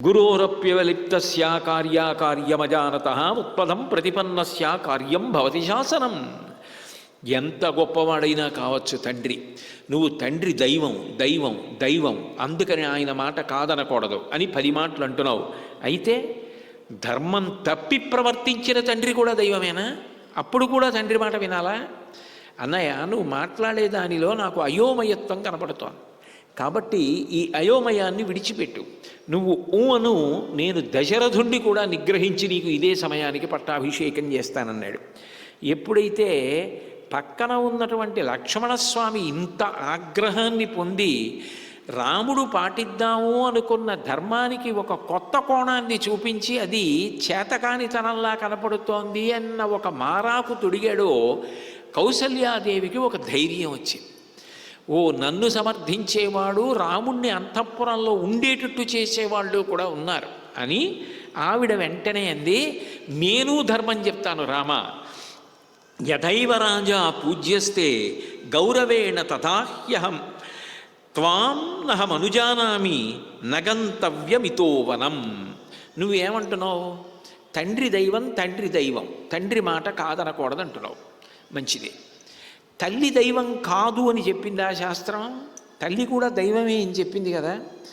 గురోరప్యవలిప్తస్య కార్యాకార్యమజానతః ఉత్పదం ప్రతిపన్నస్య కార్యం భవతి శాసనం. ఎంత గొప్పవాడైనా కావచ్చు తండ్రి, నువ్వు తండ్రి దైవం దైవం దైవం అందుకని ఆయన మాట కాదనకూడదు అని 10 మాటలు అంటున్నావు. అయితే ధర్మం తప్పి ప్రవర్తించిన తండ్రి కూడా దైవమేనా? అప్పుడు కూడా తండ్రి మాట వినాలా? అన్నయ్య, నువ్వు మాట్లాడే దానిలో నాకు అయోమయత్వం కనపడుతోంది. కాబట్టి ఈ అయోమయాన్ని విడిచిపెట్టు. నువ్వు అను, నేను దశరథుణ్ణి కూడా నిగ్రహించి నీకు ఇదే సమయానికి పట్టాభిషేకం చేస్తానన్నాడు. ఎప్పుడైతే పక్కన ఉన్నటువంటి లక్ష్మణస్వామి ఇంత ఆగ్రహాన్ని పొంది రాముడు పాటిద్దాము అనుకున్న ధర్మానికి ఒక కొత్త కోణాన్ని చూపించి అది చేతకానితనంలా కనపడుతోంది అన్న ఒక మారాకు తొడిగాడో, కౌసల్యాదేవికి ఒక ధైర్యం వచ్చింది. ఓ, నన్ను సమర్థించేవాడు, రాముణ్ణి అంతఃపురంలో ఉండేటట్టు చేసేవాళ్ళు కూడా ఉన్నారు అని ఆవిడ వెంటనే అంది, నేను ధర్మం చెప్తాను రామ. యథైవ రాజా పూజ్యస్తే గౌరవేణ తథాహ్యహం త్వాం నహమనుజానామి నగంతవ్యమితోవనం. నువ్వేమంటున్నావు? తండ్రి దైవం తండ్రి దైవం, తండ్రి మాట కాదనకూడదంటున్నావు. మంచిది. తల్లి దైవం కాదు అని చెప్పిందా శాస్త్రం? తల్లి కూడా దైవమే అని చెప్పింది కదా.